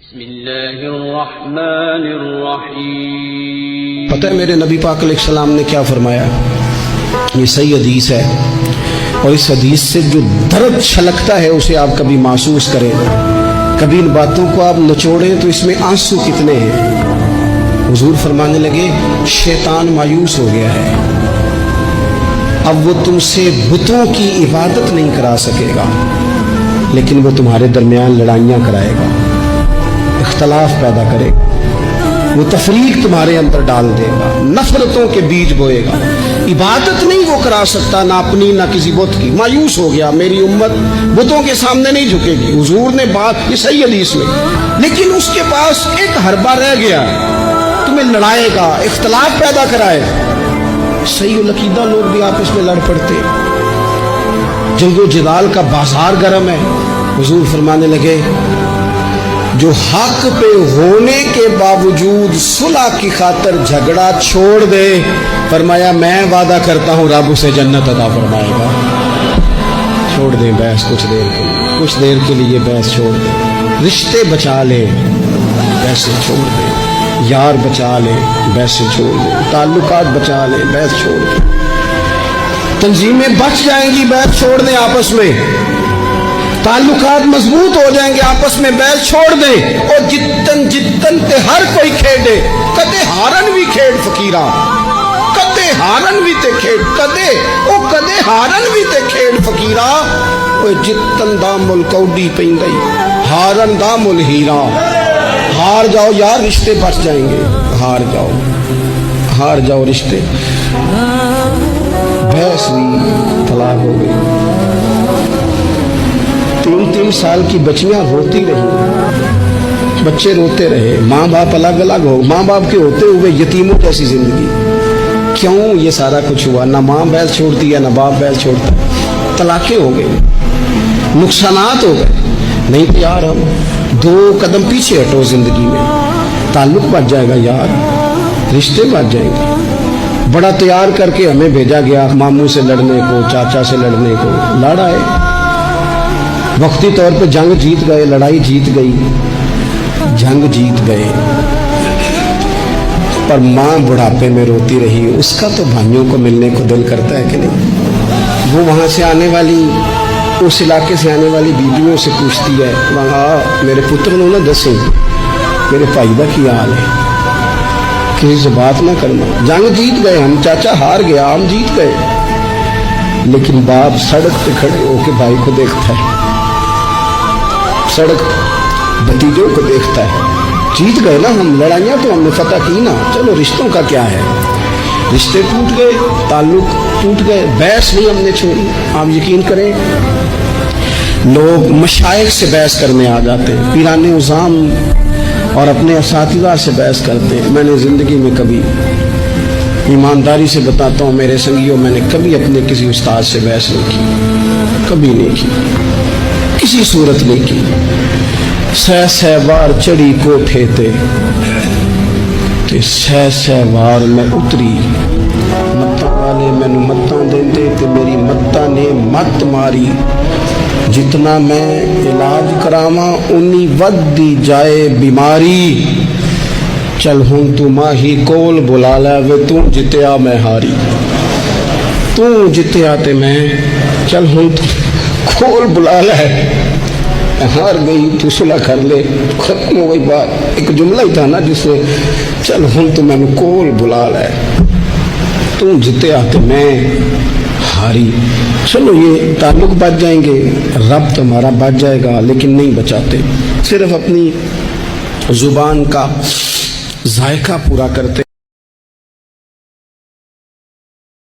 بسم اللہ الرحمن الرحیم۔ پتہ ہے میرے نبی پاک علیہ السلام نے کیا فرمایا؟ یہ صحیح حدیث ہے، اور اس حدیث سے جو درد چھلکتا ہے اسے آپ کبھی محسوس کریں، کبھی ان باتوں کو آپ نچوڑیں تو اس میں آنسو کتنے ہیں۔ حضور فرمانے لگے شیطان مایوس ہو گیا ہے، اب وہ تم سے بتوں کی عبادت نہیں کرا سکے گا، لیکن وہ تمہارے درمیان لڑائیاں کرائے گا، اختلاف پیدا کرے گا، وہ تفریق تمہارے اندر ڈال دے گا، نفرتوں کے بیج بوئے گا۔ عبادت نہیں وہ کرا سکتا، نہ اپنی نہ کسی بت کی۔ مایوس ہو گیا، میری امت بتوں کے سامنے نہیں جھکے گی۔ حضور نے بات کی صحیح حدیث میں، لیکن اس کے پاس ایک حربہ رہ گیا، تمہیں لڑائے گا، اختلاف پیدا کرائے گا۔ صحیح العقیدہ لوگ بھی آپس میں لڑ پڑتے، جنگ و جدال کا بازار گرم ہے۔ حضور فرمانے لگے جو حق پہ ہونے کے باوجود صلح کی خاطر جھگڑا چھوڑ دے، فرمایا میں وعدہ کرتا ہوں رب اسے جنت عطا فرمائے گا۔ چھوڑ دیں بحث کچھ دیر کے لیے بحث چھوڑ دیں، رشتے بچا لے بحث چھوڑ دیں، یار بچا لے بحث چھوڑ دیں، تعلقات بچا لے بحث چھوڑ دیں، تنظیمیں بچ جائیں گی بحث چھوڑ دیں، آپس میں تعلقات مضبوط ہو جائیں گے، آپس میں بحث چھوڑ دیں۔ اور جتن تے ہر کوئی کھیڑے، کدے ہارن بھی کھیڑ فقیرہ، کدے ہارن بھی تے کھیڑ، کدے ہارن بھی تے کھیڑ فقیرہ، وہ جتن دا مل کوڈی پیندئی، ہارن دا مل ہیرا۔ ہار جاؤ یار، رشتے بچ جائیں گے، ہار جاؤ رشتے۔ بحث بھی طلاق ہو گئی، 3 سال کی بچیاں روتی رہی، بچے روتے رہے، ماں باپ الگ الگ ہو، ماں باپ کے ہوتے ہوئے یتیموں جیسی زندگی۔ کیوں یہ سارا کچھ ہوا؟ نہ ماں بیل چھوڑتی ہے نہ باپ بیل چھوڑتا، طلاقیں ہو گئی، نقصانات ہو گئے۔ نہیں تو یار ہم 2 قدم پیچھے ہٹو زندگی میں، تعلق بچ جائے گا یار، رشتے بچ جائیں گے۔ بڑا تیار کر کے ہمیں بھیجا گیا ماموں سے لڑنے کو، چاچا سے لڑنے کو، لڑا ہے، وقتی طور پہ جنگ جیت گئے، لڑائی جیت گئی، جنگ جیت گئے، پر ماں بڑھاپے میں روتی رہی۔ اس کا تو بھائیوں کو ملنے کو دل کرتا ہے کہ نہیں؟ وہ وہاں سے آنے والی، اس علاقے سے آنے والی بیویوں سے پوچھتی ہے وہاں میرے پتر نے نہ دسیں میرے بھائی کا کیا حال ہے، کسی سے بات نہ کرنا۔ جنگ جیت گئے ہم، چاچا ہار گیا، ہم جیت گئے، لیکن باپ سڑک پہ کھڑے ہو کے بھائی کو دیکھتا ہے، سڑک بھتیجوں کو دیکھتا ہے۔ جیت گئے نا ہم، لڑائیاں تو ہم نے فتح کی نا، چلو رشتوں کا کیا ہے؟ رشتے ٹوٹ گئے، تعلق ٹوٹ گئے، بحث نہیں ہم نے چھوڑی۔ آپ یقین کریں لوگ مشائخ سے بحث کرنے آ جاتے ہیں، پیران عظام اور اپنے اساتذہ سے بحث کرتے ہیں۔ میں نے زندگی میں کبھی، ایمانداری سے بتاتا ہوں میرے سنگیوں، میں نے کبھی اپنے کسی استاد سے بحث نہیں کی، کبھی نہیں کی، کسی صورت نہیں کی۔ سہ بار چڑھی کوٹھے تے سہ بار میں اتری، متاں والے مینو متاں دیندے تے میری متاں نے مت ماری، جتنا میں علاج کراواں اُنی ودی جائے بیماری، چل ہن تو ماہی کول بلا لے وے تو جتیا میں ہاری، تو جتیا تے میں، چل ہن تو کول بلا لے، ہار گئی تو صلح کر لے، ختم ہو گئی بات۔ ایک جملہ ہی تھا نا جس میں چل ہن تو میں کول بلا لے، تو جتیا تے میں ہاری۔ چلو یہ تعلق بچ جائیں گے، رب تمہارا بچ جائے گا، لیکن نہیں بچاتے، صرف اپنی زبان کا ذائقہ پورا کرتے۔